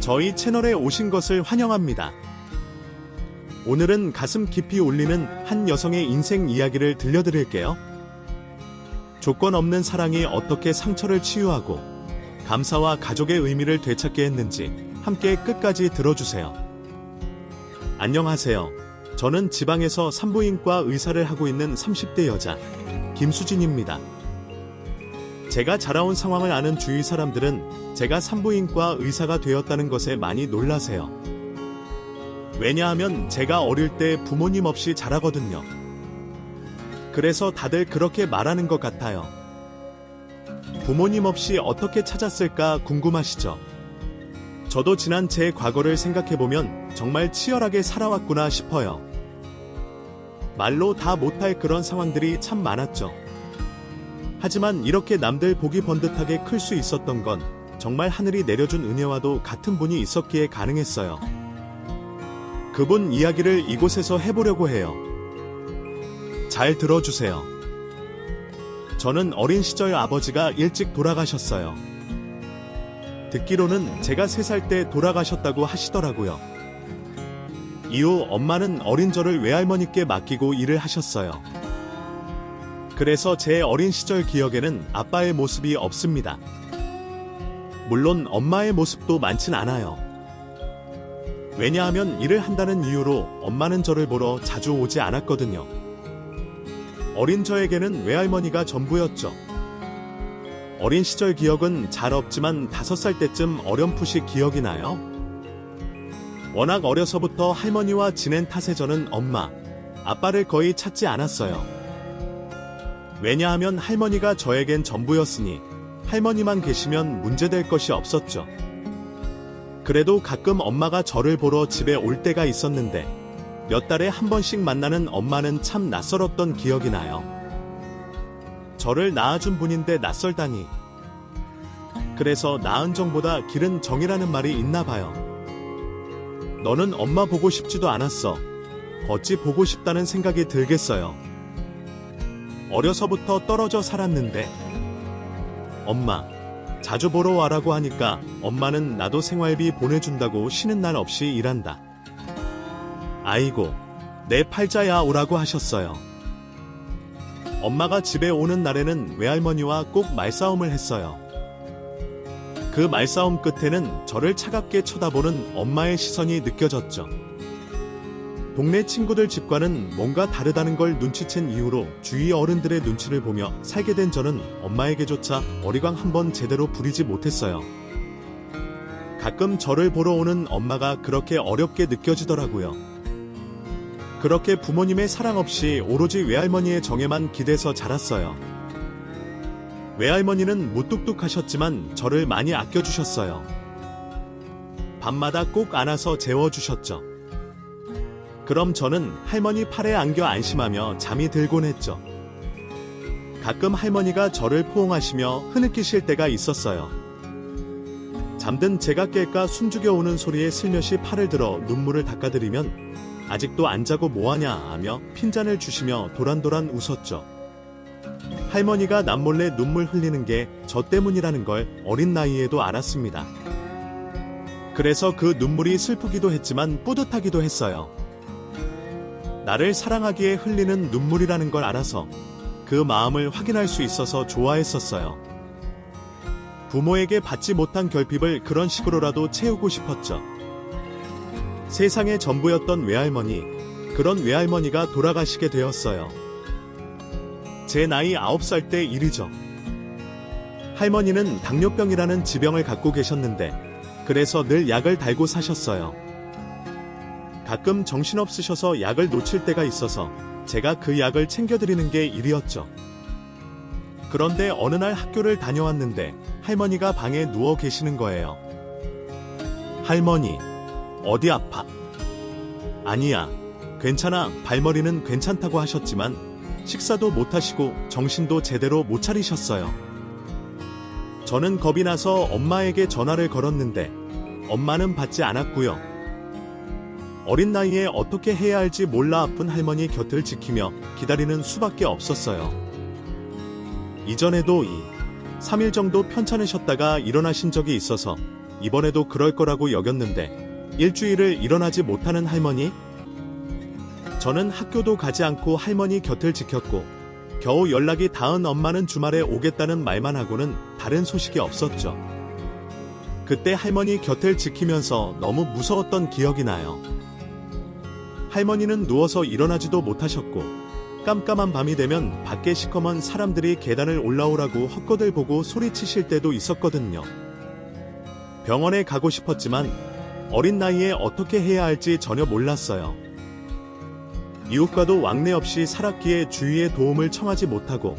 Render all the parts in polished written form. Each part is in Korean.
저희 채널에 오신 것을 환영합니다. 오늘은 가슴 깊이 울리는 한 여성의 인생 이야기를 들려드릴게요. 조건 없는 사랑이 어떻게 상처를 치유하고 감사와 가족의 의미를 되찾게 했는지 함께 끝까지 들어주세요. 안녕하세요. 저는 지방에서 산부인과 의사를 하고 있는 30대 여자 김수진입니다. 제가 자라온 상황을 아는 주위 사람들은 제가 산부인과 의사가 되었다는 것에 많이 놀라세요. 왜냐하면 제가 어릴 때 부모님 없이 자라거든요. 그래서 다들 그렇게 말하는 것 같아요. 부모님 없이 어떻게 찾았을까 궁금하시죠? 저도 지난 제 과거를 생각해보면 정말 치열하게 살아왔구나 싶어요. 말로 다 못할 그런 상황들이 참 많았죠. 하지만 이렇게 남들 보기 번듯하게 클 수 있었던 건 정말 하늘이 내려준 은혜와도 같은 분이 있었기에 가능했어요. 그분 이야기를 이곳에서 해보려고 해요. 잘 들어주세요. 저는 어린 시절 아버지가 일찍 돌아가셨어요. 듣기로는 제가 3살 때 돌아가셨다고 하시더라고요. 이후 엄마는 어린 저를 외할머니께 맡기고 일을 하셨어요. 그래서 제 어린 시절 기억에는 아빠의 모습이 없습니다. 물론 엄마의 모습도 많진 않아요. 왜냐하면 일을 한다는 이유로 엄마는 저를 보러 자주 오지 않았거든요. 어린 저에게는 외할머니가 전부였죠. 어린 시절 기억은 잘 없지만 5살 때쯤 어렴풋이 기억이 나요. 워낙 어려서부터 할머니와 지낸 탓에 저는 엄마, 아빠를 거의 찾지 않았어요. 왜냐하면 할머니가 저에겐 전부였으니 할머니만 계시면 문제될 것이 없었죠. 그래도 가끔 엄마가 저를 보러 집에 올 때가 있었는데 몇 달에 한 번씩 만나는 엄마는 참 낯설었던 기억이 나요. 저를 낳아준 분인데 낯설다니. 그래서 낳은 정보다 기른 정이라는 말이 있나 봐요. 너는 엄마 보고 싶지도 않았어. 어찌 보고 싶다는 생각이 들겠어요. 어려서부터 떨어져 살았는데 엄마, 자주 보러 와라고 하니까 엄마는 나도 생활비 보내준다고 쉬는 날 없이 일한다. 아이고, 내 팔자야 오라고 하셨어요. 엄마가 집에 오는 날에는 외할머니와 꼭 말싸움을 했어요. 그 말싸움 끝에는 저를 차갑게 쳐다보는 엄마의 시선이 느껴졌죠. 동네 친구들 집과는 뭔가 다르다는 걸 눈치챈 이후로 주위 어른들의 눈치를 보며 살게 된 저는 엄마에게조차 어리광 한번 제대로 부리지 못했어요. 가끔 저를 보러 오는 엄마가 그렇게 어렵게 느껴지더라고요. 그렇게 부모님의 사랑 없이 오로지 외할머니의 정에만 기대서 자랐어요. 외할머니는 무뚝뚝하셨지만 저를 많이 아껴주셨어요. 밤마다 꼭 안아서 재워주셨죠. 그럼 저는 할머니 팔에 안겨 안심하며 잠이 들곤 했죠. 가끔 할머니가 저를 포옹하시며 흐느끼실 때가 있었어요. 잠든 제가 깰까 숨죽여 오는 소리에 슬며시 팔을 들어 눈물을 닦아드리면 아직도 안 자고 뭐하냐 하며 핀잔을 주시며 도란도란 웃었죠. 할머니가 남몰래 눈물 흘리는 게 저 때문이라는 걸 어린 나이에도 알았습니다. 그래서 그 눈물이 슬프기도 했지만 뿌듯하기도 했어요. 나를 사랑하기에 흘리는 눈물이라는 걸 알아서 그 마음을 확인할 수 있어서 좋아했었어요. 부모에게 받지 못한 결핍을 그런 식으로라도 채우고 싶었죠. 세상의 전부였던 외할머니, 그런 외할머니가 돌아가시게 되었어요. 제 나이 9살 때 일이죠. 할머니는 당뇨병이라는 지병을 갖고 계셨는데 그래서 늘 약을 달고 사셨어요. 가끔 정신없으셔서 약을 놓칠 때가 있어서 제가 그 약을 챙겨드리는 게 일이었죠. 그런데 어느 날 학교를 다녀왔는데 할머니가 방에 누워 계시는 거예요. 할머니, 어디 아파? 아니야, 괜찮아, 발머리는 괜찮다고 하셨지만 식사도 못 하시고 정신도 제대로 못 차리셨어요. 저는 겁이 나서 엄마에게 전화를 걸었는데 엄마는 받지 않았고요. 어린 나이에 어떻게 해야 할지 몰라 아픈 할머니 곁을 지키며 기다리는 수밖에 없었어요. 이전에도 3일 정도 편찮으셨다가 일어나신 적이 있어서 이번에도 그럴 거라고 여겼는데 일주일을 일어나지 못하는 할머니? 저는 학교도 가지 않고 할머니 곁을 지켰고 겨우 연락이 닿은 엄마는 주말에 오겠다는 말만 하고는 다른 소식이 없었죠. 그때 할머니 곁을 지키면서 너무 무서웠던 기억이 나요. 할머니는 누워서 일어나지도 못하셨고 깜깜한 밤이 되면 밖에 시커먼 사람들이 계단을 올라오라고 헛것을 보고 소리치실 때도 있었거든요. 병원에 가고 싶었지만 어린 나이에 어떻게 해야 할지 전혀 몰랐어요. 이웃과도 왕래 없이 살았기에 주위의 도움을 청하지 못하고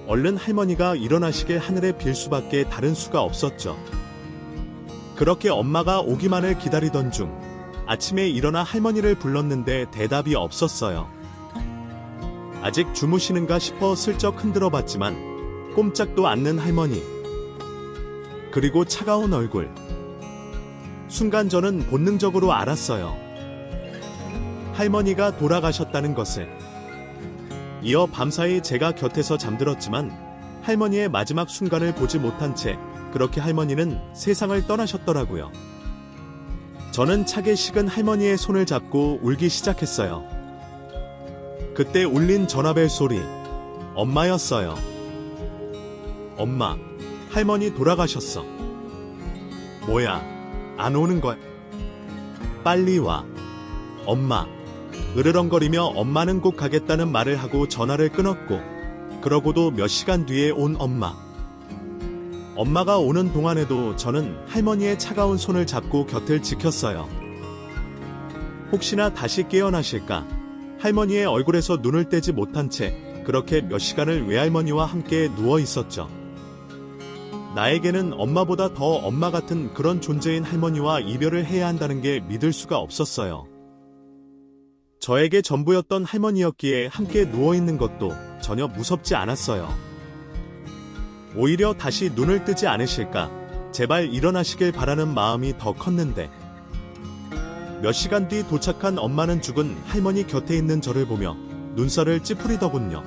얼른 할머니가 일어나시길 하늘에 빌 수밖에 다른 수가 없었죠. 그렇게 엄마가 오기만을 기다리던 중 아침에 일어나 할머니를 불렀는데 대답이 없었어요. 아직 주무시는가 싶어 슬쩍 흔들어 봤지만 꼼짝도 않는 할머니. 그리고 차가운 얼굴. 순간 저는 본능적으로 알았어요. 할머니가 돌아가셨다는 것을. 이어 밤사이 제가 곁에서 잠들었지만 할머니의 마지막 순간을 보지 못한 채 그렇게 할머니는 세상을 떠나셨더라고요. 저는 차게 식은 할머니의 손을 잡고 울기 시작했어요. 그때 울린 전화벨 소리. 엄마였어요. 엄마, 할머니 돌아가셨어. 뭐야, 안 오는 거야? 빨리 와. 엄마. 으르렁거리며 엄마는 꼭 가겠다는 말을 하고 전화를 끊었고, 그러고도 몇 시간 뒤에 온 엄마. 엄마가 오는 동안에도 저는 할머니의 차가운 손을 잡고 곁을 지켰어요. 혹시나 다시 깨어나실까? 할머니의 얼굴에서 눈을 떼지 못한 채 그렇게 몇 시간을 외할머니와 함께 누워 있었죠. 나에게는 엄마보다 더 엄마 같은 그런 존재인 할머니와 이별을 해야 한다는 게 믿을 수가 없었어요. 저에게 전부였던 할머니였기에 함께 누워있는 것도 전혀 무섭지 않았어요. 오히려 다시 눈을 뜨지 않으실까, 제발 일어나시길 바라는 마음이 더 컸는데 몇 시간 뒤 도착한 엄마는 죽은 할머니 곁에 있는 저를 보며 눈살을 찌푸리더군요.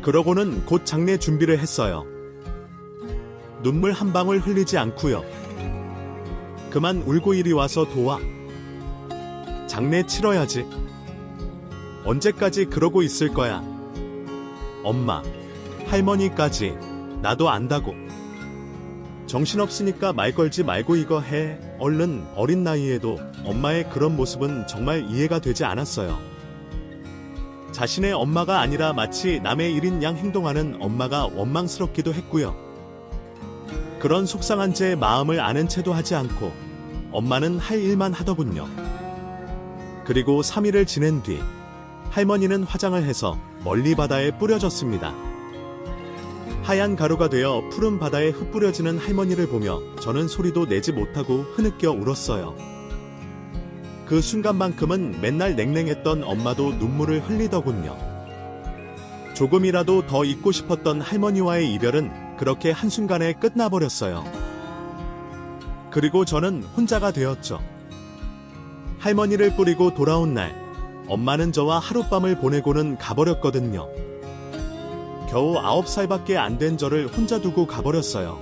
그러고는 곧 장례 준비를 했어요. 눈물 한 방울 흘리지 않고요. 그만 울고 이리 와서 도와. 장례 치러야지. 언제까지 그러고 있을 거야. 엄마, 할머니까지. 나도 안다고. 정신없으니까 말 걸지 말고 이거 해. 얼른. 어린 나이에도 엄마의 그런 모습은 정말 이해가 되지 않았어요. 자신의 엄마가 아니라 마치 남의 일인 양 행동하는 엄마가 원망스럽기도 했고요. 그런 속상한 제 마음을 아는 채도 하지 않고 엄마는 할 일만 하더군요. 그리고 3일을 지낸 뒤 할머니는 화장을 해서 멀리 바다에 뿌려졌습니다. 하얀 가루가 되어 푸른 바다에 흩뿌려지는 할머니를 보며 저는 소리도 내지 못하고 흐느껴 울었어요. 그 순간만큼은 맨날 냉랭했던 엄마도 눈물을 흘리더군요. 조금이라도 더 있고 싶었던 할머니와의 이별은 그렇게 한순간에 끝나버렸어요. 그리고 저는 혼자가 되었죠. 할머니를 뿌리고 돌아온 날, 엄마는 저와 하룻밤을 보내고는 가버렸거든요. 겨우 9살밖에 안 된 저를 혼자 두고 가버렸어요.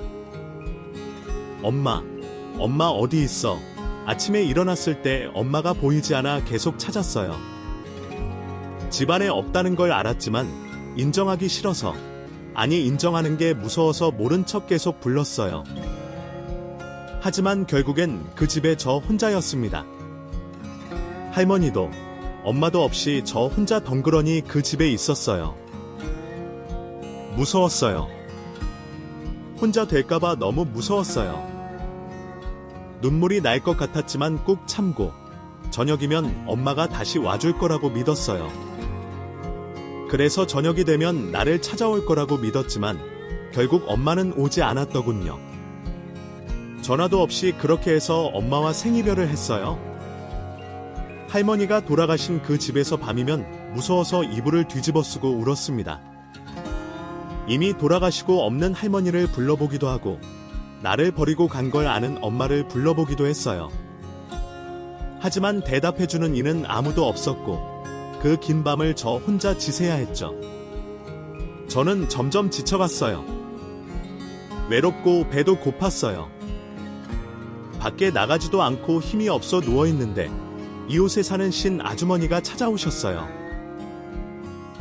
엄마 어디 있어? 아침에 일어났을 때 엄마가 보이지 않아 계속 찾았어요. 집안에 없다는 걸 알았지만 인정하기 싫어서, 아니 인정하는 게 무서워서 모른 척 계속 불렀어요. 하지만 결국엔 그 집에 저 혼자였습니다. 할머니도 엄마도 없이 저 혼자 덩그러니 그 집에 있었어요. 무서웠어요. 혼자 될까봐 너무 무서웠어요. 눈물이 날 것 같았지만 꾹 참고 저녁이면 엄마가 다시 와줄 거라고 믿었어요. 그래서 저녁이 되면 나를 찾아올 거라고 믿었지만 결국 엄마는 오지 않았더군요. 전화도 없이 그렇게 해서 엄마와 생이별을 했어요. 할머니가 돌아가신 그 집에서 밤이면 무서워서 이불을 뒤집어 쓰고 울었습니다. 이미 돌아가시고 없는 할머니를 불러보기도 하고 나를 버리고 간 걸 아는 엄마를 불러보기도 했어요. 하지만 대답해주는 이는 아무도 없었고 그 긴 밤을 저 혼자 지새야 했죠. 저는 점점 지쳐갔어요. 외롭고 배도 고팠어요. 밖에 나가지도 않고 힘이 없어 누워있는데 이웃에 사는 신 아주머니가 찾아오셨어요.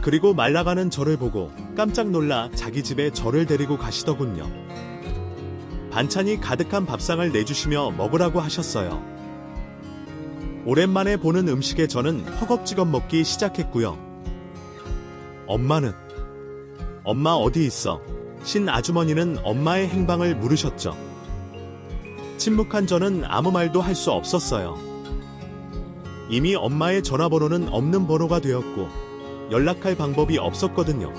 그리고 말라가는 저를 보고 깜짝 놀라 자기 집에 저를 데리고 가시더군요. 반찬이 가득한 밥상을 내주시며 먹으라고 하셨어요. 오랜만에 보는 음식에 저는 허겁지겁 먹기 시작했고요. 엄마는? 엄마 어디 있어? 신 아주머니는 엄마의 행방을 물으셨죠. 침묵한 저는 아무 말도 할 수 없었어요. 이미 엄마의 전화번호는 없는 번호가 되었고 연락할 방법이 없었거든요.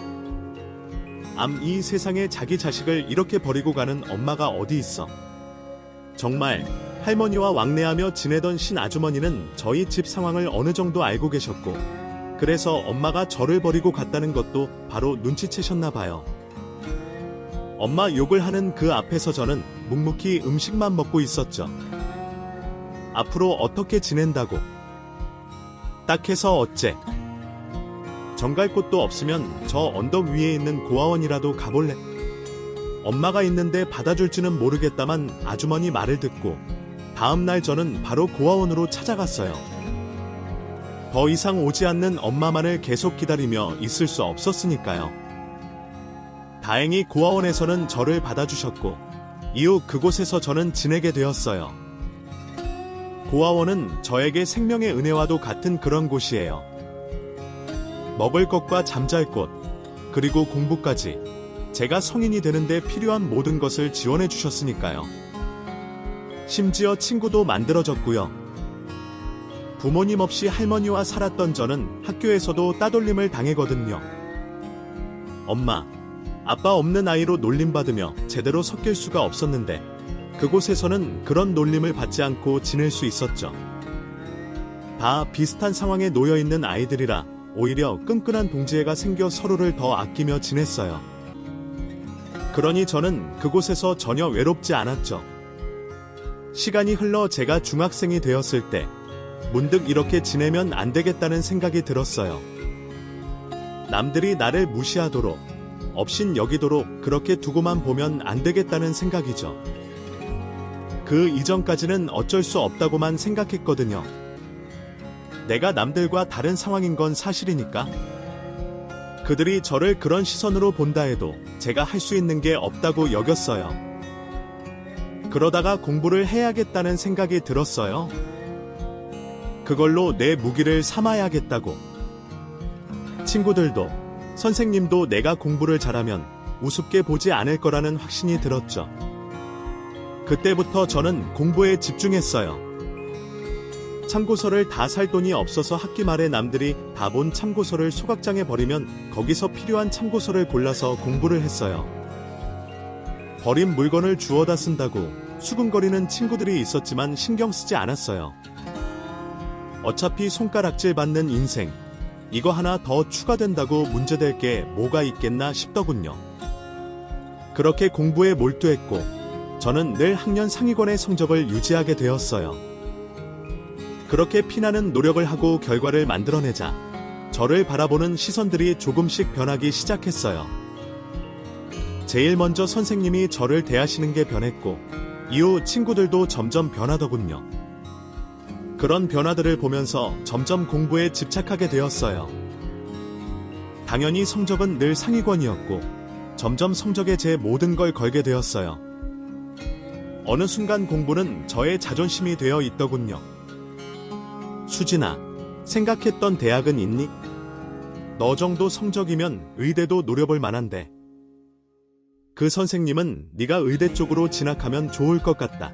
이 세상에 자기 자식을 이렇게 버리고 가는 엄마가 어디 있어. 정말 할머니와 왕래하며 지내던 신 아주머니는 저희 집 상황을 어느 정도 알고 계셨고 그래서 엄마가 저를 버리고 갔다는 것도 바로 눈치채셨나 봐요. 엄마 욕을 하는 그 앞에서 저는 묵묵히 음식만 먹고 있었죠. 앞으로 어떻게 지낸다고? 딱해서 어째? 정갈 곳도 없으면 저 언덕 위에 있는 고아원이라도 가볼래? 엄마가 있는데 받아줄지는 모르겠다만 아주머니 말을 듣고 다음날 저는 바로 고아원으로 찾아갔어요. 더 이상 오지 않는 엄마만을 계속 기다리며 있을 수 없었으니까요. 다행히 고아원에서는 저를 받아주셨고 이후 그곳에서 저는 지내게 되었어요. 고아원은 저에게 생명의 은혜와도 같은 그런 곳이에요. 먹을 것과 잠잘 곳, 그리고 공부까지 제가 성인이 되는데 필요한 모든 것을 지원해 주셨으니까요. 심지어 친구도 만들어졌고요. 부모님 없이 할머니와 살았던 저는 학교에서도 따돌림을 당했거든요. 엄마, 아빠 없는 아이로 놀림받으며 제대로 섞일 수가 없었는데 그곳에서는 그런 놀림을 받지 않고 지낼 수 있었죠. 다 비슷한 상황에 놓여있는 아이들이라 오히려 끈끈한 동지애가 생겨 서로를 더 아끼며 지냈어요. 그러니 저는 그곳에서 전혀 외롭지 않았죠. 시간이 흘러 제가 중학생이 되었을 때 문득 이렇게 지내면 안 되겠다는 생각이 들었어요. 남들이 나를 무시하도록, 업신 여기도록 그렇게 두고만 보면 안 되겠다는 생각이죠. 그 이전까지는 어쩔 수 없다고만 생각했거든요. 내가 남들과 다른 상황인 건 사실이니까. 그들이 저를 그런 시선으로 본다 해도 제가 할 수 있는 게 없다고 여겼어요. 그러다가 공부를 해야겠다는 생각이 들었어요. 그걸로 내 무기를 삼아야겠다고. 친구들도, 선생님도 내가 공부를 잘하면 우습게 보지 않을 거라는 확신이 들었죠. 그때부터 저는 공부에 집중했어요. 참고서를 다 살 돈이 없어서 학기 말에 남들이 다 본 참고서를 소각장에 버리면 거기서 필요한 참고서를 골라서 공부를 했어요. 버린 물건을 주워다 쓴다고 수근거리는 친구들이 있었지만 신경 쓰지 않았어요. 어차피 손가락질 받는 인생, 이거 하나 더 추가된다고 문제될 게 뭐가 있겠나 싶더군요. 그렇게 공부에 몰두했고 저는 늘 학년 상위권의 성적을 유지하게 되었어요. 그렇게 피나는 노력을 하고 결과를 만들어내자 저를 바라보는 시선들이 조금씩 변하기 시작했어요. 제일 먼저 선생님이 저를 대하시는 게 변했고 이후 친구들도 점점 변하더군요. 그런 변화들을 보면서 점점 공부에 집착하게 되었어요. 당연히 성적은 늘 상위권이었고 점점 성적에 제 모든 걸 걸게 되었어요. 어느 순간 공부는 저의 자존심이 되어 있더군요. 수진아, 생각했던 대학은 있니? 너 정도 성적이면 의대도 노려볼 만한데. 그 선생님은 네가 의대 쪽으로 진학하면 좋을 것 같다.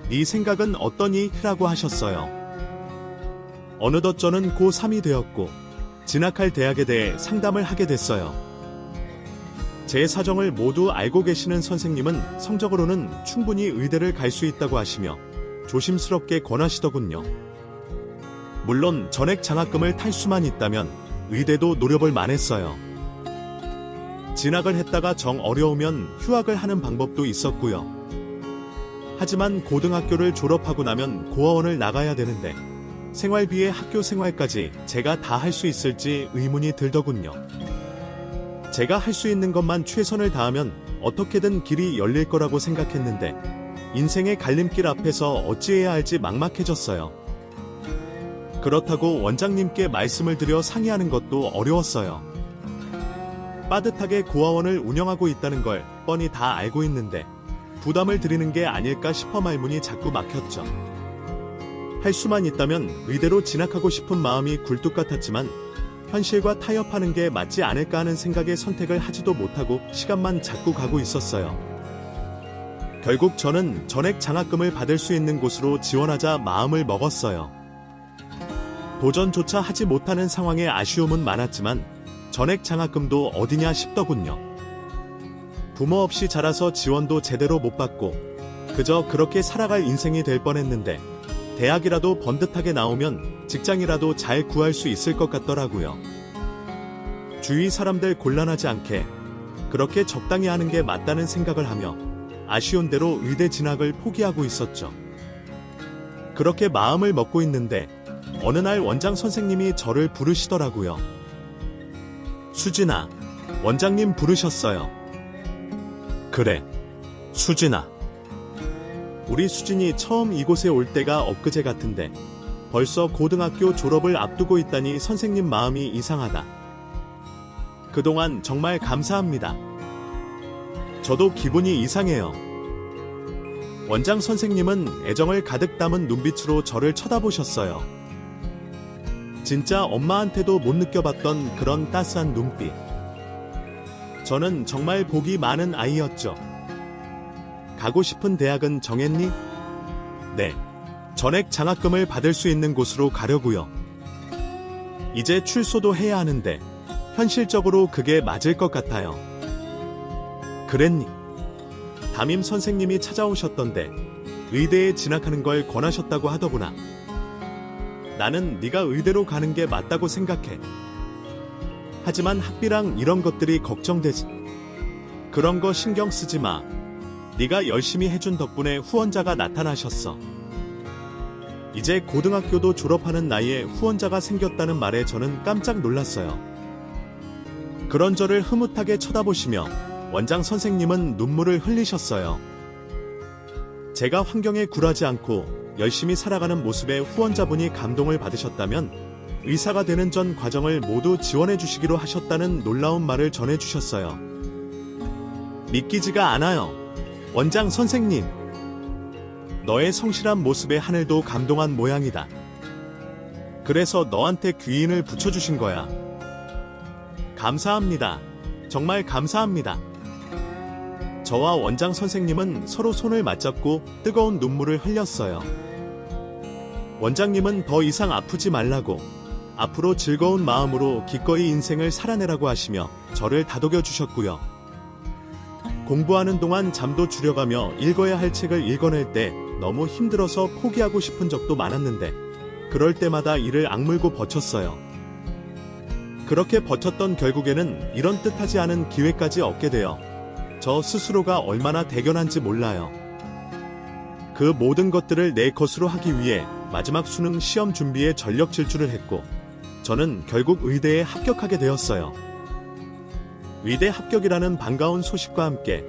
네 생각은 어떠니? 라고 하셨어요. 어느덧 저는 고3이 되었고 진학할 대학에 대해 상담을 하게 됐어요. 제 사정을 모두 알고 계시는 선생님은 성적으로는 충분히 의대를 갈 수 있다고 하시며 조심스럽게 권하시더군요. 물론 전액 장학금을 탈 수만 있다면 의대도 노려볼 만했어요. 진학을 했다가 정 어려우면 휴학을 하는 방법도 있었고요. 하지만 고등학교를 졸업하고 나면 고아원을 나가야 되는데 생활비에 학교 생활까지 제가 다 할 수 있을지 의문이 들더군요. 제가 할 수 있는 것만 최선을 다하면 어떻게든 길이 열릴 거라고 생각했는데 인생의 갈림길 앞에서 어찌해야 할지 막막해졌어요. 그렇다고 원장님께 말씀을 드려 상의하는 것도 어려웠어요. 빠듯하게 고아원을 운영하고 있다는 걸 뻔히 다 알고 있는데 부담을 드리는 게 아닐까 싶어 말문이 자꾸 막혔죠. 할 수만 있다면 의대로 진학하고 싶은 마음이 굴뚝 같았지만 현실과 타협하는 게 맞지 않을까 하는 생각에 선택을 하지도 못하고 시간만 자꾸 가고 있었어요. 결국 저는 전액 장학금을 받을 수 있는 곳으로 지원하자 마음을 먹었어요. 도전조차 하지 못하는 상황에 아쉬움은 많았지만 전액 장학금도 어디냐 싶더군요. 부모 없이 자라서 지원도 제대로 못 받고 그저 그렇게 살아갈 인생이 될 뻔했는데 대학이라도 번듯하게 나오면 직장이라도 잘 구할 수 있을 것 같더라고요. 주위 사람들 곤란하지 않게 그렇게 적당히 하는 게 맞다는 생각을 하며 아쉬운 대로 의대 진학을 포기하고 있었죠. 그렇게 마음을 먹고 있는데 어느 날 원장 선생님이 저를 부르시더라고요. 수진아, 원장님 부르셨어요. 그래, 수진아. 우리 수진이 처음 이곳에 올 때가 엊그제 같은데 벌써 고등학교 졸업을 앞두고 있다니 선생님 마음이 이상하다. 그동안 정말 감사합니다. 저도 기분이 이상해요. 원장 선생님은 애정을 가득 담은 눈빛으로 저를 쳐다보셨어요. 진짜 엄마한테도 못 느껴봤던 그런 따스한 눈빛. 저는 정말 복이 많은 아이였죠. 가고 싶은 대학은 정했니? 네. 전액 장학금을 받을 수 있는 곳으로 가려고요. 이제 출소도 해야 하는데 현실적으로 그게 맞을 것 같아요. 그랬니? 담임 선생님이 찾아오셨던데 의대에 진학하는 걸 권하셨다고 하더구나. 나는 네가 의대로 가는 게 맞다고 생각해. 하지만 학비랑 이런 것들이 걱정되지. 그런 거 신경 쓰지 마. 네가 열심히 해준 덕분에 후원자가 나타나셨어. 이제 고등학교도 졸업하는 나이에 후원자가 생겼다는 말에 저는 깜짝 놀랐어요. 그런 저를 흐뭇하게 쳐다보시며 원장 선생님은 눈물을 흘리셨어요. 제가 환경에 굴하지 않고 열심히 살아가는 모습에 후원자분이 감동을 받으셨다면 의사가 되는 전 과정을 모두 지원해 주시기로 하셨다는 놀라운 말을 전해 주셨어요. 믿기지가 않아요. 원장 선생님. 너의 성실한 모습에 하늘도 감동한 모양이다. 그래서 너한테 귀인을 붙여주신 거야. 감사합니다. 정말 감사합니다. 저와 원장 선생님은 서로 손을 맞잡고 뜨거운 눈물을 흘렸어요. 원장님은 더 이상 아프지 말라고, 앞으로 즐거운 마음으로 기꺼이 인생을 살아내라고 하시며 저를 다독여 주셨고요. 공부하는 동안 잠도 줄여가며 읽어야 할 책을 읽어낼 때 너무 힘들어서 포기하고 싶은 적도 많았는데 그럴 때마다 이를 악물고 버텼어요. 그렇게 버텼던 결국에는 이런 뜻하지 않은 기회까지 얻게 되어 저 스스로가 얼마나 대견한지 몰라요. 그 모든 것들을 내 것으로 하기 위해 마지막 수능 시험 준비에 전력 질주를 했고 저는 결국 의대에 합격하게 되었어요. 의대 합격이라는 반가운 소식과 함께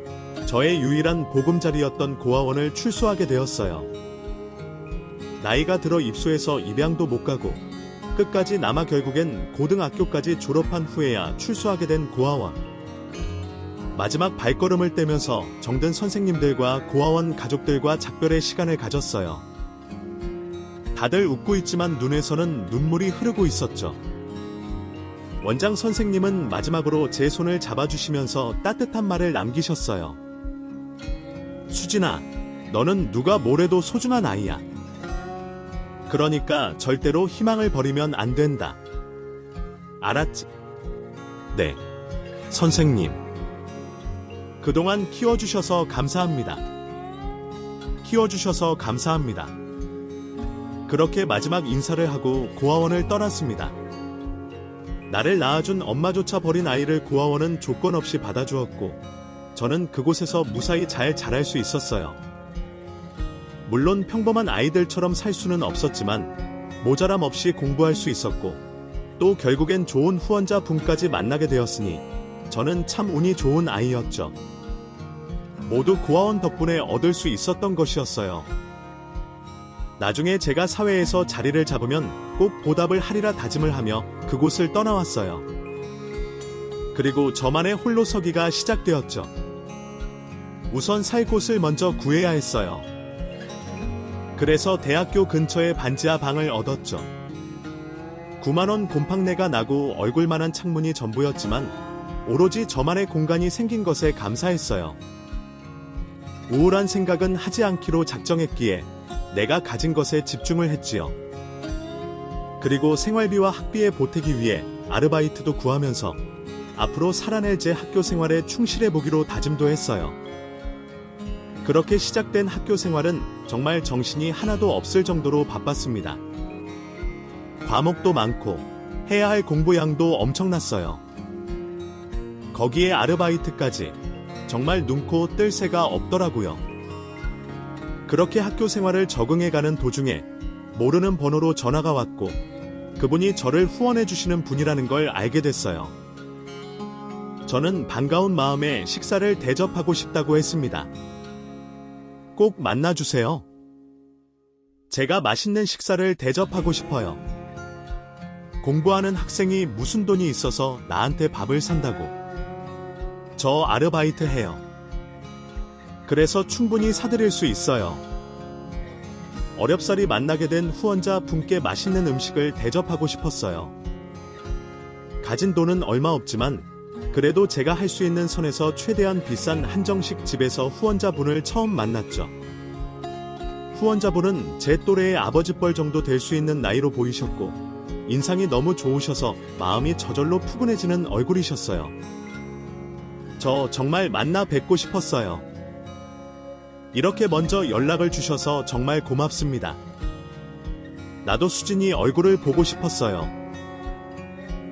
저의 유일한 보금자리였던 고아원을 출소하게 되었어요. 나이가 들어 입소해서 입양도 못 가고 끝까지 남아 결국엔 고등학교까지 졸업한 후에야 출소하게 된 고아원. 마지막 발걸음을 떼면서 정든 선생님들과 고아원 가족들과 작별의 시간을 가졌어요. 다들 웃고 있지만 눈에서는 눈물이 흐르고 있었죠. 원장 선생님은 마지막으로 제 손을 잡아주시면서 따뜻한 말을 남기셨어요. 수진아, 너는 누가 뭐래도 소중한 아이야. 그러니까 절대로 희망을 버리면 안 된다. 알았지? 네, 선생님. 그동안 키워주셔서 감사합니다. 키워주셔서 감사합니다. 그렇게 마지막 인사를 하고 고아원을 떠났습니다. 나를 낳아준 엄마조차 버린 아이를 고아원은 조건 없이 받아주었고 저는 그곳에서 무사히 잘 자랄 수 있었어요. 물론 평범한 아이들처럼 살 수는 없었지만 모자람 없이 공부할 수 있었고 또 결국엔 좋은 후원자 분까지 만나게 되었으니 저는 참 운이 좋은 아이였죠. 모두 고아원 덕분에 얻을 수 있었던 것이었어요. 나중에 제가 사회에서 자리를 잡으면 꼭 보답을 하리라 다짐을 하며 그곳을 떠나왔어요. 그리고 저만의 홀로 서기가 시작되었죠. 우선 살 곳을 먼저 구해야 했어요. 그래서 대학교 근처에 반지하 방을 얻었죠. 9만원 곰팡내가 나고 얼굴만한 창문이 전부였지만 오로지 저만의 공간이 생긴 것에 감사했어요. 우울한 생각은 하지 않기로 작정했기에 내가 가진 것에 집중을 했지요. 그리고 생활비와 학비에 보태기 위해 아르바이트도 구하면서 앞으로 살아낼 제 학교 생활에 충실해보기로 다짐도 했어요. 그렇게 시작된 학교 생활은 정말 정신이 하나도 없을 정도로 바빴습니다. 과목도 많고 해야 할 공부량도 엄청났어요. 거기에 아르바이트까지 정말 눈코 뜰 새가 없더라고요. 그렇게 학교 생활을 적응해가는 도중에 모르는 번호로 전화가 왔고 그분이 저를 후원해주시는 분이라는 걸 알게 됐어요. 저는 반가운 마음에 식사를 대접하고 싶다고 했습니다. 꼭 만나주세요. 제가 맛있는 식사를 대접하고 싶어요. 공부하는 학생이 무슨 돈이 있어서 나한테 밥을 산다고. 저 아르바이트 해요. 그래서 충분히 사드릴 수 있어요. 어렵사리 만나게 된 후원자 분께 맛있는 음식을 대접하고 싶었어요. 가진 돈은 얼마 없지만 그래도 제가 할 수 있는 선에서 최대한 비싼 한정식 집에서 후원자분을 처음 만났죠. 후원자분은 제 또래의 아버지뻘 정도 될 수 있는 나이로 보이셨고 인상이 너무 좋으셔서 마음이 저절로 푸근해지는 얼굴이셨어요. 저 정말 만나 뵙고 싶었어요. 이렇게 먼저 연락을 주셔서 정말 고맙습니다. 나도 수진이 얼굴을 보고 싶었어요.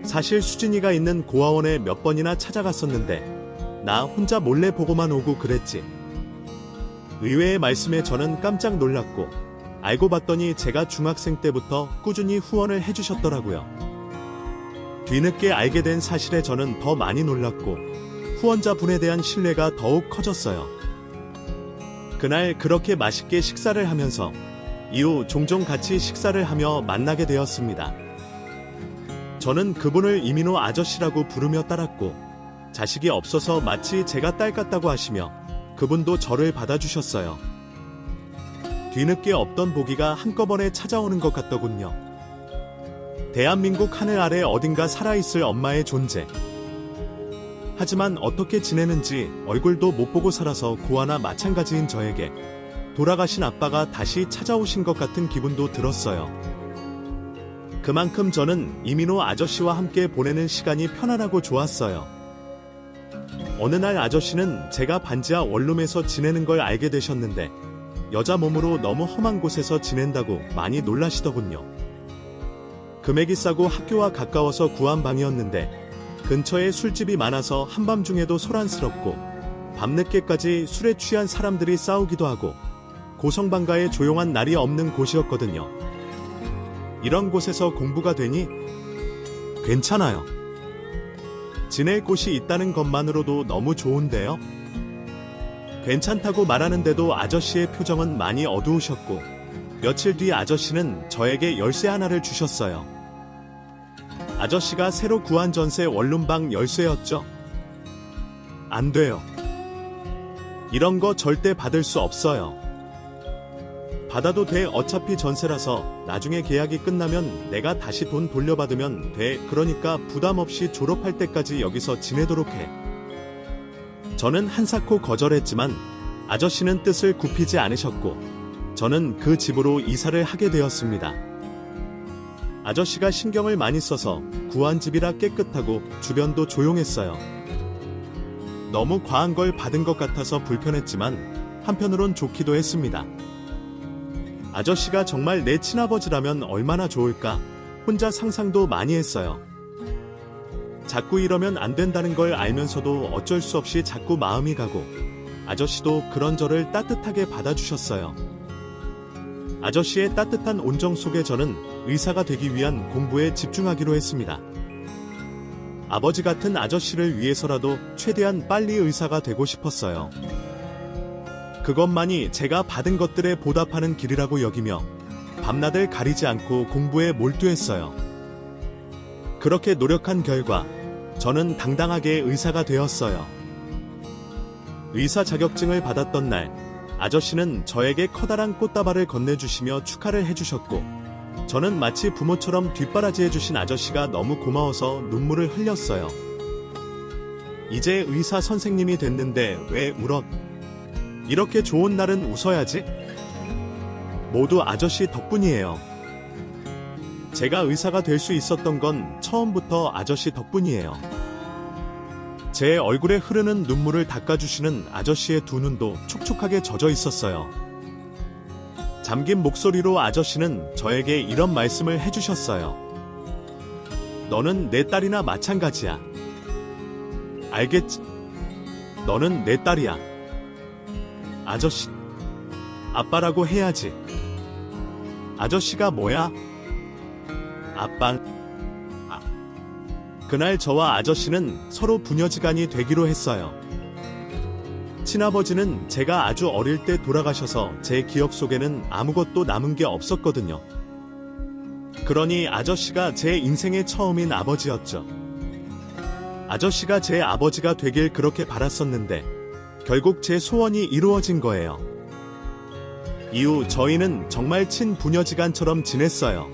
사실 수진이가 있는 고아원에 몇 번이나 찾아갔었는데 나 혼자 몰래 보고만 오고 그랬지. 의외의 말씀에 저는 깜짝 놀랐고 알고 봤더니 제가 중학생 때부터 꾸준히 후원을 해주셨더라고요. 뒤늦게 알게 된 사실에 저는 더 많이 놀랐고 후원자분에 대한 신뢰가 더욱 커졌어요. 그날 그렇게 맛있게 식사를 하면서 이후 종종 같이 식사를 하며 만나게 되었습니다. 저는 그분을 이민호 아저씨라고 부르며 따랐고 자식이 없어서 마치 제가 딸 같다고 하시며 그분도 저를 받아주셨어요. 뒤늦게 없던 보기가 한꺼번에 찾아오는 것 같더군요. 대한민국 하늘 아래 어딘가 살아있을 엄마의 존재. 하지만 어떻게 지내는지 얼굴도 못 보고 살아서 고아나 마찬가지인 저에게 돌아가신 아빠가 다시 찾아오신 것 같은 기분도 들었어요. 그만큼 저는 이민호 아저씨와 함께 보내는 시간이 편안하고 좋았어요. 어느 날 아저씨는 제가 반지하 원룸에서 지내는 걸 알게 되셨는데 여자 몸으로 너무 험한 곳에서 지낸다고 많이 놀라시더군요. 금액이 싸고 학교와 가까워서 구한 방이었는데 근처에 술집이 많아서 한밤중에도 소란스럽고 밤늦게까지 술에 취한 사람들이 싸우기도 하고 고성방가에 조용한 날이 없는 곳이었거든요. 이런 곳에서 공부가 되니 괜찮아요. 지낼 곳이 있다는 것만으로도 너무 좋은데요. 괜찮다고 말하는데도 아저씨의 표정은 많이 어두우셨고 며칠 뒤 아저씨는 저에게 열쇠 하나를 주셨어요. 아저씨가 새로 구한 전세 원룸방 열쇠였죠. 안 돼요. 이런 거 절대 받을 수 없어요. 받아도 돼. 어차피 전세라서 나중에 계약이 끝나면 내가 다시 돈 돌려받으면 돼. 그러니까 부담 없이 졸업할 때까지 여기서 지내도록 해. 저는 한사코 거절했지만 아저씨는 뜻을 굽히지 않으셨고 저는 그 집으로 이사를 하게 되었습니다. 아저씨가 신경을 많이 써서 구한 집이라 깨끗하고 주변도 조용했어요. 너무 과한 걸 받은 것 같아서 불편했지만 한편으론 좋기도 했습니다. 아저씨가 정말 내 친아버지라면 얼마나 좋을까 혼자 상상도 많이 했어요. 자꾸 이러면 안 된다는 걸 알면서도 어쩔 수 없이 자꾸 마음이 가고 아저씨도 그런 저를 따뜻하게 받아주셨어요. 아저씨의 따뜻한 온정 속에 저는 의사가 되기 위한 공부에 집중하기로 했습니다. 아버지 같은 아저씨를 위해서라도 최대한 빨리 의사가 되고 싶었어요. 그것만이 제가 받은 것들에 보답하는 길이라고 여기며 밤낮을 가리지 않고 공부에 몰두했어요. 그렇게 노력한 결과 저는 당당하게 의사가 되었어요. 의사 자격증을 받았던 날, 아저씨는 저에게 커다란 꽃다발을 건네주시며 축하를 해주셨고, 저는 마치 부모처럼 뒷바라지해주신 아저씨가 너무 고마워서 눈물을 흘렸어요. 이제 의사 선생님이 됐는데 왜 울어? 이렇게 좋은 날은 웃어야지? 모두 아저씨 덕분이에요. 제가 의사가 될 수 있었던 건 처음부터 아저씨 덕분이에요. 제 얼굴에 흐르는 눈물을 닦아주시는 아저씨의 두 눈도 촉촉하게 젖어 있었어요. 잠긴 목소리로 아저씨는 저에게 이런 말씀을 해주셨어요. 너는 내 딸이나 마찬가지야. 알겠지? 너는 내 딸이야. 아저씨, 아빠라고 해야지. 아저씨가 뭐야? 아빠. 그날 저와 아저씨는 서로 부녀지간이 되기로 했어요. 친아버지는 제가 아주 어릴 때 돌아가셔서 제 기억 속에는 아무것도 남은 게 없었거든요. 그러니 아저씨가 제 인생의 처음인 아버지였죠. 아저씨가 제 아버지가 되길 그렇게 바랐었는데 결국 제 소원이 이루어진 거예요. 이후 저희는 정말 친부녀지간처럼 지냈어요.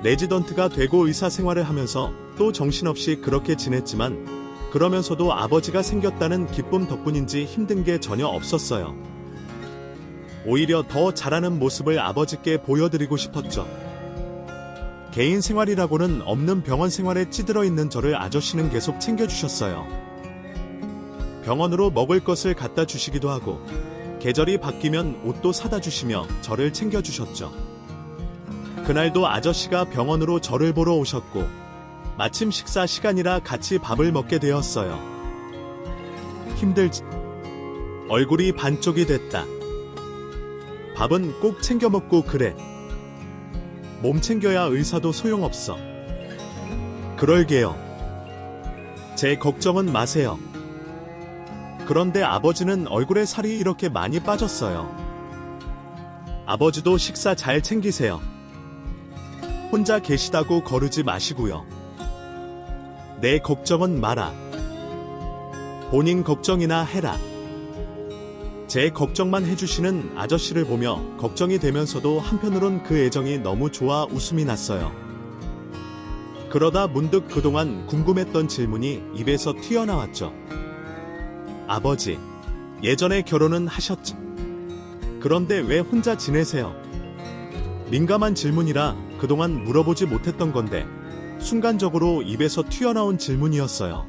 레지던트가 되고 의사 생활을 하면서 또 정신없이 그렇게 지냈지만 그러면서도 아버지가 생겼다는 기쁨 덕분인지 힘든 게 전혀 없었어요. 오히려 더 잘하는 모습을 아버지께 보여드리고 싶었죠. 개인 생활이라고는 없는 병원 생활에 찌들어 있는 저를 아저씨는 계속 챙겨주셨어요. 병원으로 먹을 것을 갖다 주시기도 하고 계절이 바뀌면 옷도 사다 주시며 저를 챙겨주셨죠. 그날도 아저씨가 병원으로 저를 보러 오셨고 마침 식사 시간이라 같이 밥을 먹게 되었어요. 힘들지? 얼굴이 반쪽이 됐다. 밥은 꼭 챙겨 먹고 그래. 몸 챙겨야 의사도 소용없어. 그럴게요. 제 걱정은 마세요. 그런데 아버지는 얼굴에 살이 이렇게 많이 빠졌어요. 아버지도 식사 잘 챙기세요. 혼자 계시다고 거르지 마시고요. 내 걱정은 마라. 본인 걱정이나 해라. 제 걱정만 해주시는 아저씨를 보며 걱정이 되면서도 한편으론 그 애정이 너무 좋아 웃음이 났어요. 그러다 문득 그동안 궁금했던 질문이 입에서 튀어나왔죠. 아버지, 예전에 결혼은 하셨지? 그런데 왜 혼자 지내세요? 민감한 질문이라 그동안 물어보지 못했던 건데 순간적으로 입에서 튀어나온 질문이었어요.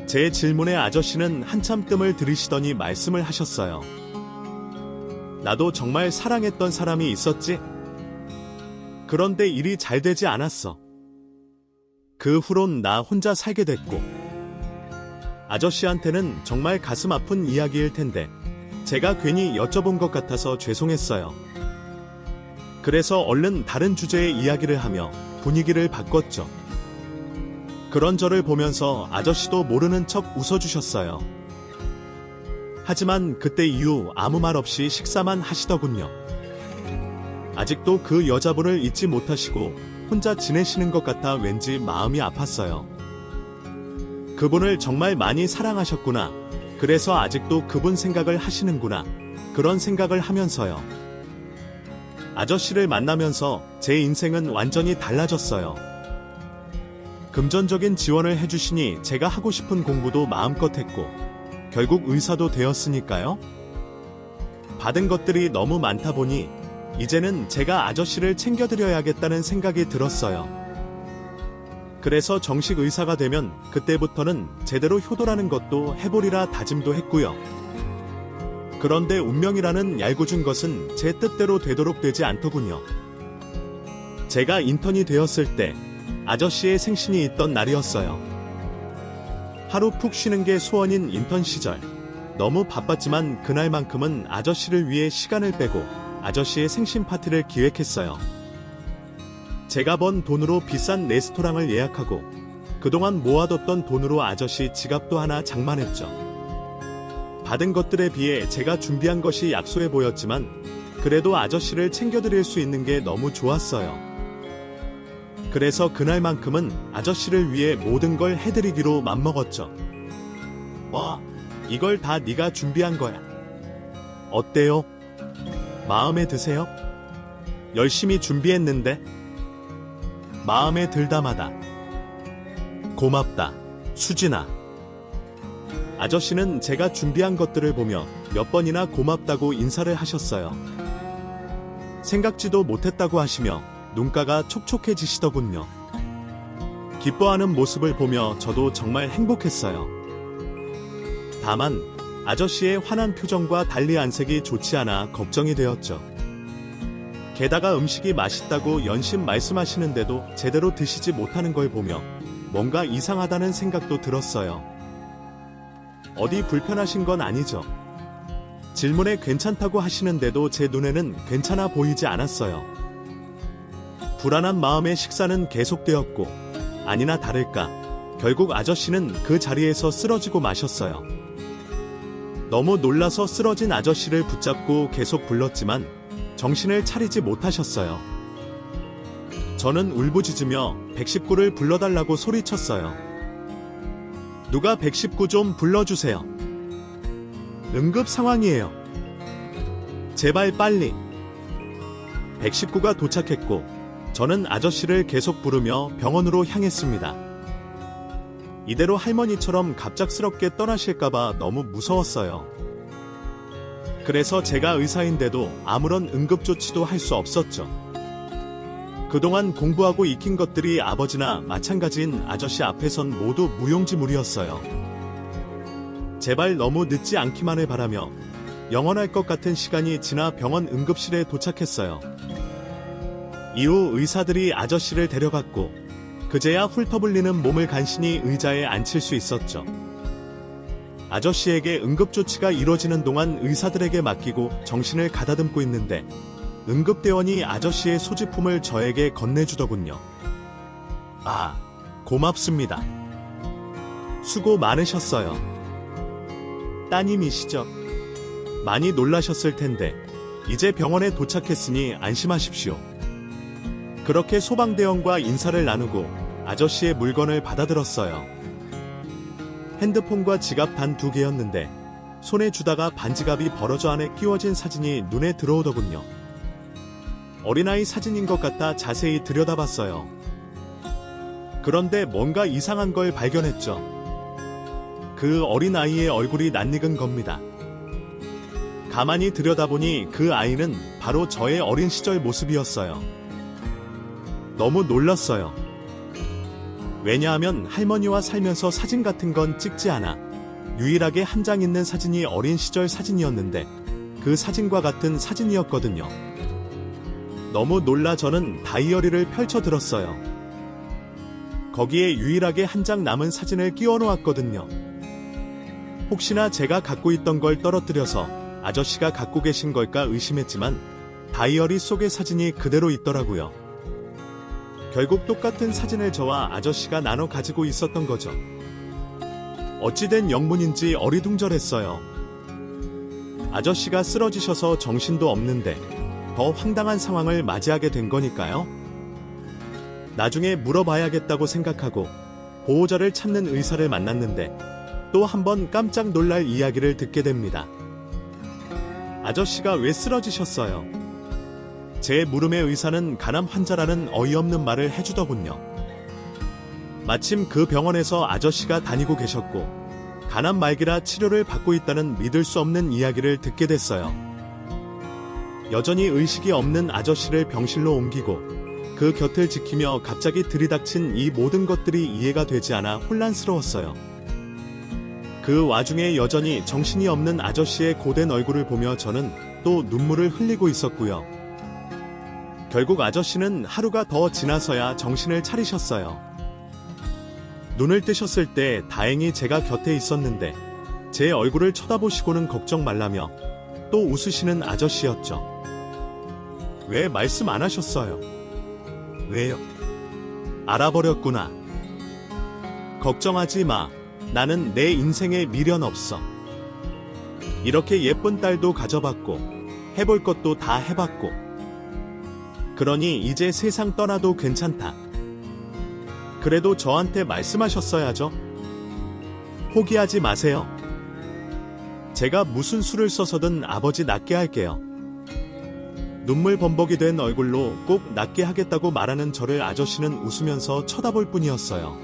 제 질문에 아저씨는 한참 뜸을 들이시더니 말씀을 하셨어요. 나도 정말 사랑했던 사람이 있었지? 그런데 일이 잘 되지 않았어. 그 후론 나 혼자 살게 됐고. 아저씨한테는 정말 가슴 아픈 이야기일 텐데 제가 괜히 여쭤본 것 같아서 죄송했어요. 그래서 얼른 다른 주제의 이야기를 하며 분위기를 바꿨죠. 그런 저를 보면서 아저씨도 모르는 척 웃어주셨어요. 하지만 그때 이후 아무 말 없이 식사만 하시더군요. 아직도 그 여자분을 잊지 못하시고 혼자 지내시는 것 같아 왠지 마음이 아팠어요. 그분을 정말 많이 사랑하셨구나. 그래서 아직도 그분 생각을 하시는구나. 그런 생각을 하면서요. 아저씨를 만나면서 제 인생은 완전히 달라졌어요. 금전적인 지원을 해주시니 제가 하고 싶은 공부도 마음껏 했고 결국 의사도 되었으니까요. 받은 것들이 너무 많다 보니 이제는 제가 아저씨를 챙겨드려야겠다는 생각이 들었어요. 그래서 정식 의사가 되면 그때부터는 제대로 효도라는 것도 해보리라 다짐도 했고요. 그런데 운명이라는 얄궂은 것은 제 뜻대로 되도록 되지 않더군요. 제가 인턴이 되었을 때 아저씨의 생신이 있던 날이었어요. 하루 푹 쉬는 게 소원인 인턴 시절. 너무 바빴지만 그날만큼은 아저씨를 위해 시간을 빼고 아저씨의 생신 파티를 기획했어요. 제가 번 돈으로 비싼 레스토랑을 예약하고 그동안 모아뒀던 돈으로 아저씨 지갑도 하나 장만했죠. 받은 것들에 비해 제가 준비한 것이 약소해 보였지만 그래도 아저씨를 챙겨드릴 수 있는 게 너무 좋았어요. 그래서 그날만큼은 아저씨를 위해 모든 걸 해드리기로 맘먹었죠. 와, 이걸 다 네가 준비한 거야. 어때요? 마음에 드세요? 열심히 준비했는데? 마음에 들다마다 고맙다, 수진아. 아저씨는 제가 준비한 것들을 보며 몇 번이나 고맙다고 인사를 하셨어요. 생각지도 못했다고 하시며 눈가가 촉촉해지시더군요. 기뻐하는 모습을 보며 저도 정말 행복했어요. 다만 아저씨의 환한 표정과 달리 안색이 좋지 않아 걱정이 되었죠. 게다가 음식이 맛있다고 연신 말씀하시는데도 제대로 드시지 못하는 걸 보며 뭔가 이상하다는 생각도 들었어요. 어디 불편하신 건 아니죠? 질문에 괜찮다고 하시는데도 제 눈에는 괜찮아 보이지 않았어요. 불안한 마음에 식사는 계속되었고 아니나 다를까 결국 아저씨는 그 자리에서 쓰러지고 마셨어요. 너무 놀라서 쓰러진 아저씨를 붙잡고 계속 불렀지만 정신을 차리지 못하셨어요. 저는 울부짖으며 119를 불러달라고 소리쳤어요. 누가 119 좀 불러주세요. 응급 상황이에요. 제발 빨리. 119가 도착했고 저는 아저씨를 계속 부르며 병원으로 향했습니다. 이대로 할머니처럼 갑작스럽게 떠나실까봐 너무 무서웠어요. 그래서 제가 의사인데도 아무런 응급조치도 할 수 없었죠. 그동안 공부하고 익힌 것들이 아버지나 마찬가지인 아저씨 앞에선 모두 무용지물이었어요. 제발 너무 늦지 않기만을 바라며 영원할 것 같은 시간이 지나 병원 응급실에 도착했어요. 이후 의사들이 아저씨를 데려갔고 그제야 훑어불리는 몸을 간신히 의자에 앉힐 수 있었죠. 아저씨에게 응급조치가 이뤄지는 동안 의사들에게 맡기고 정신을 가다듬고 있는데 응급대원이 아저씨의 소지품을 저에게 건네주더군요. 아, 고맙습니다. 수고 많으셨어요. 따님이시죠? 많이 놀라셨을 텐데 이제 병원에 도착했으니 안심하십시오. 그렇게 소방대원과 인사를 나누고 아저씨의 물건을 받아들었어요. 핸드폰과 지갑 단 2개였는데 손에 주다가 반지갑이 벌어져 안에 끼워진 사진이 눈에 들어오더군요. 어린아이 사진인 것 같아 자세히 들여다봤어요. 그런데 뭔가 이상한 걸 발견했죠. 그 어린아이의 얼굴이 낯익은 겁니다. 가만히 들여다보니 그 아이는 바로 저의 어린 시절 모습이었어요. 너무 놀랐어요. 왜냐하면 할머니와 살면서 사진 같은 건 찍지 않아 유일하게 한 장 있는 사진이 어린 시절 사진이었는데 그 사진과 같은 사진이었거든요. 너무 놀라 저는 다이어리를 펼쳐들었어요. 거기에 유일하게 한 장 남은 사진을 끼워 놓았거든요. 혹시나 제가 갖고 있던 걸 떨어뜨려서 아저씨가 갖고 계신 걸까 의심했지만 다이어리 속의 사진이 그대로 있더라고요. 결국 똑같은 사진을 저와 아저씨가 나눠 가지고 있었던 거죠. 어찌된 영문인지 어리둥절했어요. 아저씨가 쓰러지셔서 정신도 없는데 더 황당한 상황을 맞이하게 된 거니까요. 나중에 물어봐야겠다고 생각하고 보호자를 찾는 의사를 만났는데 또 한 번 깜짝 놀랄 이야기를 듣게 됩니다. 아저씨가 왜 쓰러지셨어요? 제 물음에 의사는 간암 환자라는 어이없는 말을 해주더군요. 마침 그 병원에서 아저씨가 다니고 계셨고 간암 말기라 치료를 받고 있다는 믿을 수 없는 이야기를 듣게 됐어요. 여전히 의식이 없는 아저씨를 병실로 옮기고 그 곁을 지키며 갑자기 들이닥친 이 모든 것들이 이해가 되지 않아 혼란스러웠어요. 그 와중에 여전히 정신이 없는 아저씨의 고된 얼굴을 보며 저는 또 눈물을 흘리고 있었고요. 결국 아저씨는 하루가 더 지나서야 정신을 차리셨어요. 눈을 뜨셨을 때 다행히 제가 곁에 있었는데 제 얼굴을 쳐다보시고는 걱정 말라며 또 웃으시는 아저씨였죠. 왜 말씀 안 하셨어요? 왜요? 알아버렸구나. 걱정하지 마. 나는 내 인생에 미련 없어. 이렇게 예쁜 딸도 가져봤고 해볼 것도 다 해봤고 그러니 이제 세상 떠나도 괜찮다. 그래도 저한테 말씀하셨어야죠. 포기하지 마세요. 제가 무슨 수를 써서든 아버지 낫게 할게요. 눈물 범벅이 된 얼굴로 꼭 낫게 하겠다고 말하는 저를 아저씨는 웃으면서 쳐다볼 뿐이었어요.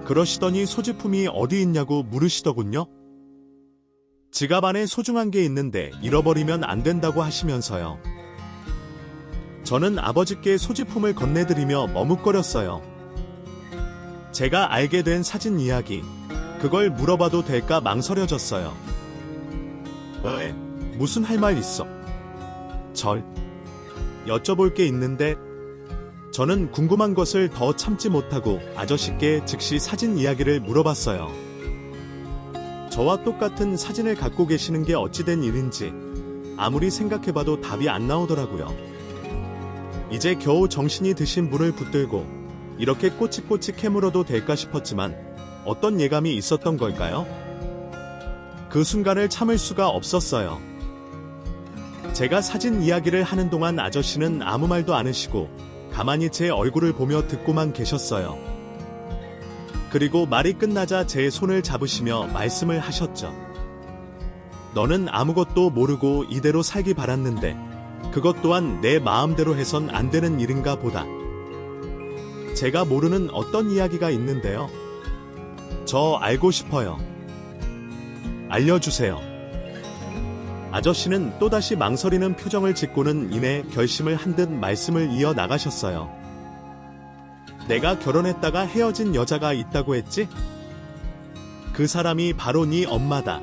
그러시더니 소지품이 어디 있냐고 물으시더군요. 지갑 안에 소중한 게 있는데 잃어버리면 안 된다고 하시면서요. 저는 아버지께 소지품을 건네드리며 머뭇거렸어요. 제가 알게 된 사진 이야기, 그걸 물어봐도 될까 망설여졌어요. 왜? 무슨 할 말 있어? 절 여쭤볼 게 있는데 저는 궁금한 것을 더 참지 못하고 아저씨께 즉시 사진 이야기를 물어봤어요. 저와 똑같은 사진을 갖고 계시는 게 어찌된 일인지 아무리 생각해봐도 답이 안 나오더라고요. 이제 겨우 정신이 드신 분을 붙들고 이렇게 꼬치꼬치 캐물어도 될까 싶었지만 어떤 예감이 있었던 걸까요? 그 순간을 참을 수가 없었어요. 제가 사진 이야기를 하는 동안 아저씨는 아무 말도 않으시고 가만히 제 얼굴을 보며 듣고만 계셨어요. 그리고 말이 끝나자 제 손을 잡으시며 말씀을 하셨죠. 너는 아무것도 모르고 이대로 살기 바랐는데 그것 또한 내 마음대로 해선 안 되는 일인가 보다. 제가 모르는 어떤 이야기가 있는데요. 저 알고 싶어요. 알려주세요. 아저씨는 또다시 망설이는 표정을 짓고는 이내 결심을 한 듯 말씀을 이어 나가셨어요. 내가 결혼했다가 헤어진 여자가 있다고 했지? 그 사람이 바로 네 엄마다.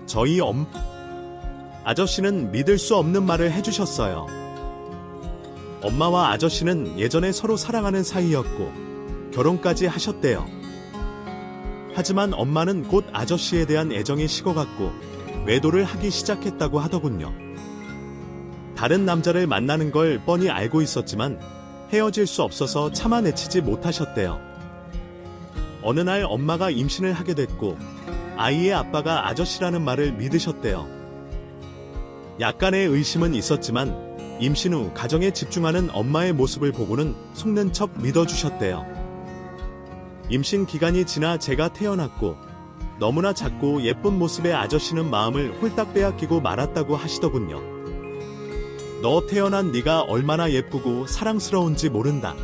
저희 아저씨는 믿을 수 없는 말을 해주셨어요. 엄마와 아저씨는 예전에 서로 사랑하는 사이였고 결혼까지 하셨대요. 하지만 엄마는 곧 아저씨에 대한 애정이 식어갔고 외도를 하기 시작했다고 하더군요. 다른 남자를 만나는 걸 뻔히 알고 있었지만 헤어질 수 없어서 참아내치지 못하셨대요. 어느 날 엄마가 임신을 하게 됐고 아이의 아빠가 아저씨라는 말을 믿으셨대요. 약간의 의심은 있었지만 임신 후 가정에 집중하는 엄마의 모습을 보고는 속는 척 믿어주셨대요. 임신 기간이 지나 제가 태어났고 너무나 작고 예쁜 모습의 아저씨는 마음을 홀딱 빼앗기고 말았다고 하시더군요. 너 태어난 네가 얼마나 예쁘고 사랑스러운지 모른다.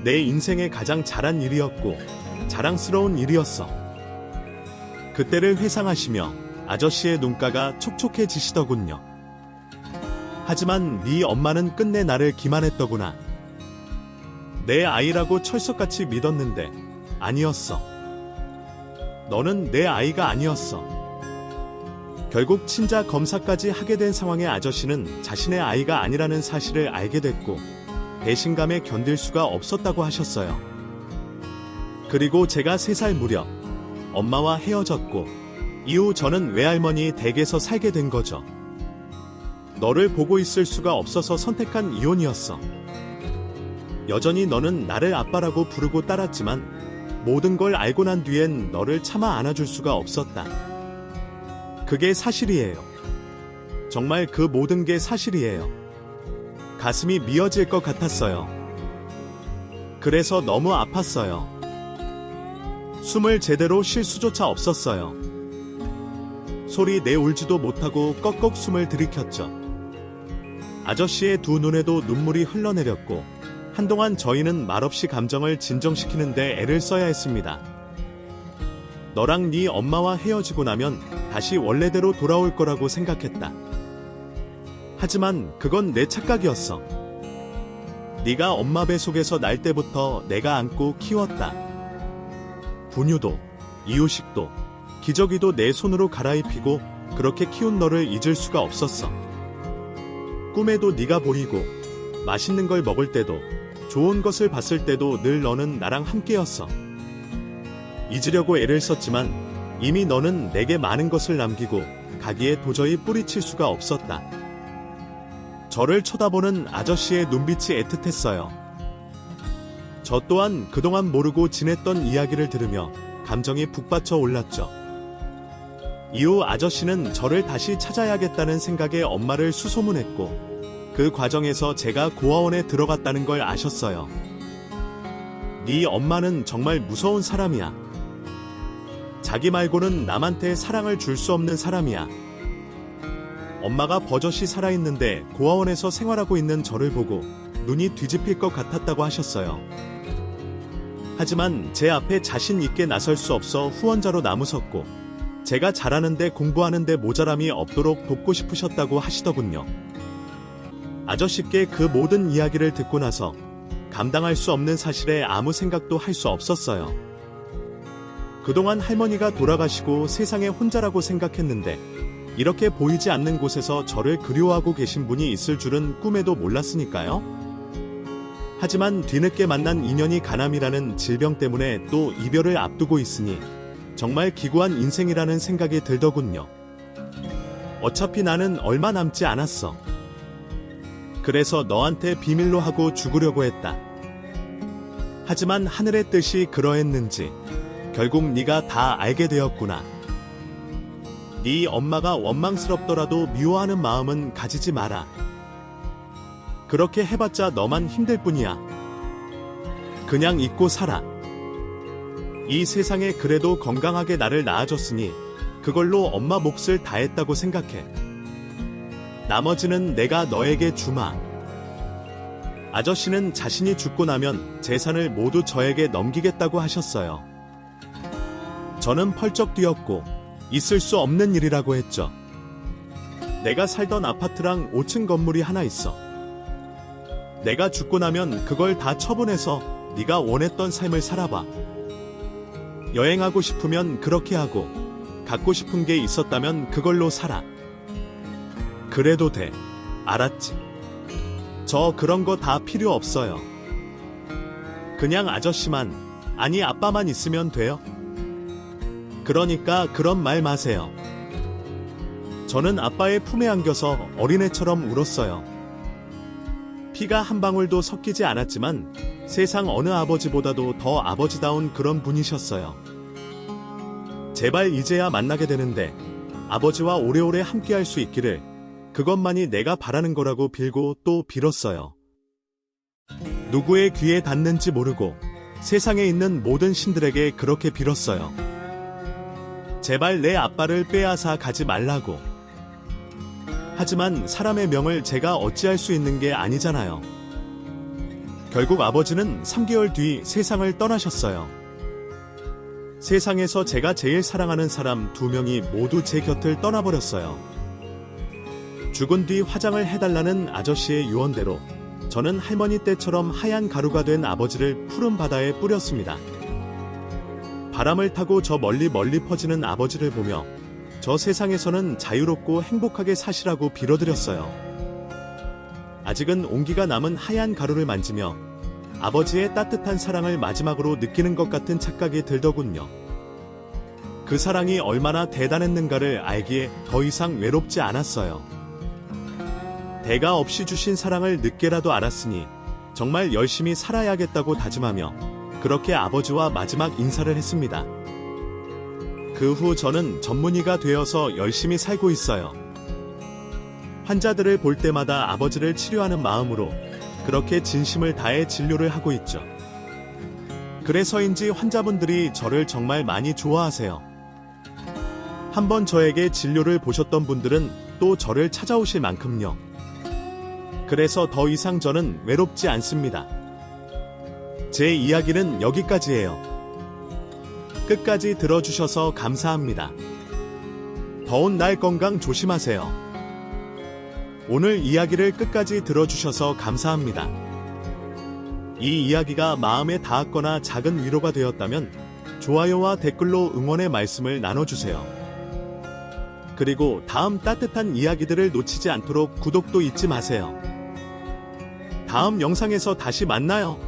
내 인생의 가장 잘한 일이었고 자랑스러운 일이었어. 그때를 회상하시며 아저씨의 눈가가 촉촉해지시더군요. 하지만 네 엄마는 끝내 나를 기만했더구나. 내 아이라고 철석같이 믿었는데 아니었어. 너는 내 아이가 아니었어. 결국 친자 검사까지 하게 된 상황에 아저씨는 자신의 아이가 아니라는 사실을 알게 됐고 배신감에 견딜 수가 없었다고 하셨어요. 그리고 제가 3살 무렵 엄마와 헤어졌고 이후 저는 외할머니 댁에서 살게 된 거죠. 너를 보고 있을 수가 없어서 선택한 이혼이었어. 여전히 너는 나를 아빠라고 부르고 따랐지만 모든 걸 알고 난 뒤엔 너를 차마 안아줄 수가 없었다. 그게 사실이에요. 정말 그 모든 게 사실이에요. 가슴이 미어질 것 같았어요. 그래서 너무 아팠어요. 숨을 제대로 쉴 수조차 없었어요. 소리 내울지도 못하고 꺽꺽 숨을 들이켰죠. 아저씨의 두 눈에도 눈물이 흘러내렸고 한동안 저희는 말없이 감정을 진정시키는데 애를 써야 했습니다. 너랑 네 엄마와 헤어지고 나면 다시 원래대로 돌아올 거라고 생각했다. 하지만 그건 내 착각이었어. 네가 엄마 배 속에서 날 때부터 내가 안고 키웠다. 분유도, 이유식도, 기저귀도 내 손으로 갈아입히고 그렇게 키운 너를 잊을 수가 없었어. 꿈에도 네가 보이고 맛있는 걸 먹을 때도 좋은 것을 봤을 때도 늘 너는 나랑 함께였어. 잊으려고 애를 썼지만 이미 너는 내게 많은 것을 남기고 가기에 도저히 뿌리칠 수가 없었다. 저를 쳐다보는 아저씨의 눈빛이 애틋했어요. 저 또한 그동안 모르고 지냈던 이야기를 들으며 감정이 북받쳐 올랐죠. 이후 아저씨는 저를 다시 찾아야겠다는 생각에 엄마를 수소문했고 그 과정에서 제가 고아원에 들어갔다는 걸 아셨어요. 네 엄마는 정말 무서운 사람이야. 자기 말고는 남한테 사랑을 줄 수 없는 사람이야. 엄마가 버젓이 살아있는데 고아원에서 생활하고 있는 저를 보고 눈이 뒤집힐 것 같았다고 하셨어요. 하지만 제 앞에 자신 있게 나설 수 없어 후원자로 나무섰고 제가 잘하는데 공부하는데 모자람이 없도록 돕고 싶으셨다고 하시더군요. 아저씨께 그 모든 이야기를 듣고 나서 감당할 수 없는 사실에 아무 생각도 할 수 없었어요. 그동안 할머니가 돌아가시고 세상에 혼자라고 생각했는데 이렇게 보이지 않는 곳에서 저를 그리워하고 계신 분이 있을 줄은 꿈에도 몰랐으니까요. 하지만 뒤늦게 만난 인연이 간암이라는 질병 때문에 또 이별을 앞두고 있으니 정말 기구한 인생이라는 생각이 들더군요. 어차피 나는 얼마 남지 않았어. 그래서 너한테 비밀로 하고 죽으려고 했다. 하지만 하늘의 뜻이 그러했는지 결국 네가 다 알게 되었구나. 네 엄마가 원망스럽더라도 미워하는 마음은 가지지 마라. 그렇게 해봤자 너만 힘들 뿐이야. 그냥 잊고 살아. 이 세상에 그래도 건강하게 나를 낳아줬으니 그걸로 엄마 몫을 다했다고 생각해. 나머지는 내가 너에게 주마. 아저씨는 자신이 죽고 나면 재산을 모두 저에게 넘기겠다고 하셨어요. 저는 펄쩍 뛰었고 있을 수 없는 일이라고 했죠. 내가 살던 아파트랑 5층 건물이 하나 있어. 내가 죽고 나면 그걸 다 처분해서 네가 원했던 삶을 살아봐. 여행하고 싶으면 그렇게 하고 갖고 싶은 게 있었다면 그걸로 살아. 그래도 돼. 알았지? 저 그런 거 다 필요 없어요. 그냥 아저씨만, 아니 아빠만 있으면 돼요. 그러니까 그런 말 마세요. 저는 아빠의 품에 안겨서 어린애처럼 울었어요. 피가 한 방울도 섞이지 않았지만 세상 어느 아버지보다도 더 아버지다운 그런 분이셨어요. 제발 이제야 만나게 되는데 아버지와 오래오래 함께할 수 있기를 그것만이 내가 바라는 거라고 빌고 또 빌었어요. 누구의 귀에 닿는지 모르고 세상에 있는 모든 신들에게 그렇게 빌었어요. 제발 내 아빠를 빼앗아 가지 말라고. 하지만 사람의 명을 제가 어찌할 수 있는 게 아니잖아요. 결국 아버지는 3개월 뒤 세상을 떠나셨어요. 세상에서 제가 제일 사랑하는 사람 2명이 모두 제 곁을 떠나버렸어요. 죽은 뒤 화장을 해달라는 아저씨의 유언대로 저는 할머니 때처럼 하얀 가루가 된 아버지를 푸른 바다에 뿌렸습니다. 바람을 타고 저 멀리 퍼지는 아버지를 보며 저 세상에서는 자유롭고 행복하게 사시라고 빌어드렸어요. 아직은 온기가 남은 하얀 가루를 만지며 아버지의 따뜻한 사랑을 마지막으로 느끼는 것 같은 착각이 들더군요. 그 사랑이 얼마나 대단했는가를 알기에 더 이상 외롭지 않았어요. 대가 없이 주신 사랑을 늦게라도 알았으니 정말 열심히 살아야겠다고 다짐하며 그렇게 아버지와 마지막 인사를 했습니다. 그 후 저는 전문의가 되어서 열심히 살고 있어요. 환자들을 볼 때마다 아버지를 치료하는 마음으로 그렇게 진심을 다해 진료를 하고 있죠. 그래서인지 환자분들이 저를 정말 많이 좋아하세요. 한번 저에게 진료를 보셨던 분들은 또 저를 찾아오실 만큼요. 그래서 더 이상 저는 외롭지 않습니다. 제 이야기는 여기까지예요. 끝까지 들어주셔서 감사합니다. 더운 날 건강 조심하세요. 오늘 이야기를 끝까지 들어주셔서 감사합니다. 이 이야기가 마음에 닿았거나 작은 위로가 되었다면 좋아요와 댓글로 응원의 말씀을 나눠주세요. 그리고 다음 따뜻한 이야기들을 놓치지 않도록 구독도 잊지 마세요. 다음 영상에서 다시 만나요.